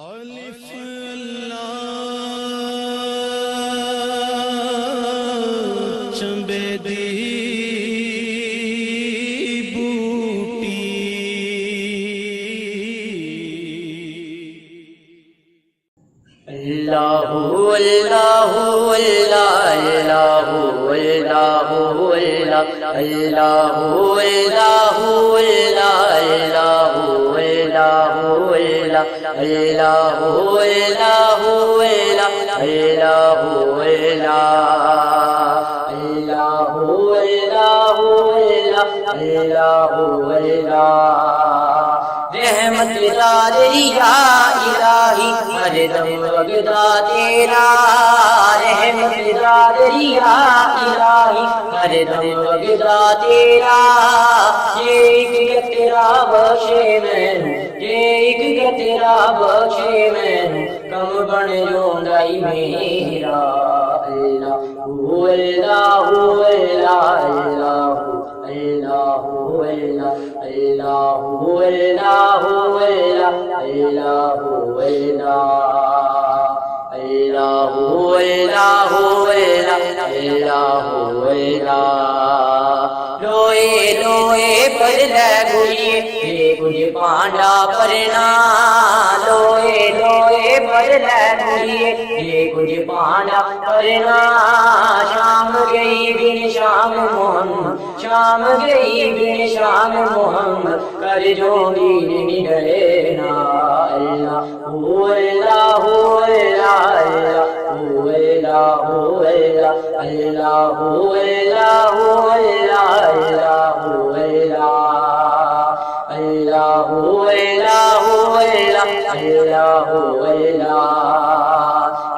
الف اللہ چنبے دی بوٹی اللہ اللہ اللہ اللہ اللہ اللہ رحمت داری یا الہی ہر دم وگدا تیرا رحمت داری یا الہی ہر دم وگدا تیرا یہ ایک تیرا بخشے میں یہ ایک تیرا بخشے میں کم بن جونگائی میرا اللہ اللہ اللہ اللہ لوئے لوئے پر لگوئے یہ کچھ پانڈا پرنا لوئے لوئے پر لگوئے یہ کچھ پانڈا پرنا شام گئی بن شام محمد شام گئی بن شام محمد کر جو گیر نڈرینا اللہ اللہ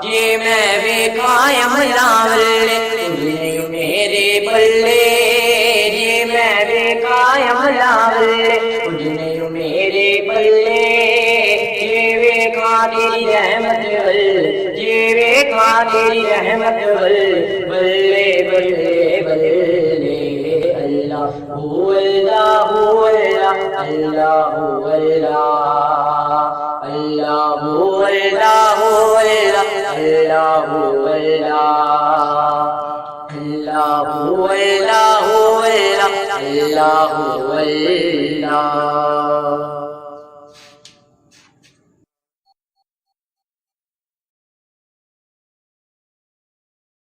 جی میں بھی قائم لاولے میرے بلے جی میں بھی قائم لاولے کچھ نہیں میرے بلے جی وے قادر رحمت ول جی وے قادر رحمت ول بلے بلے بلے اللہ اللہ اللہ اللہ اللہ اللہ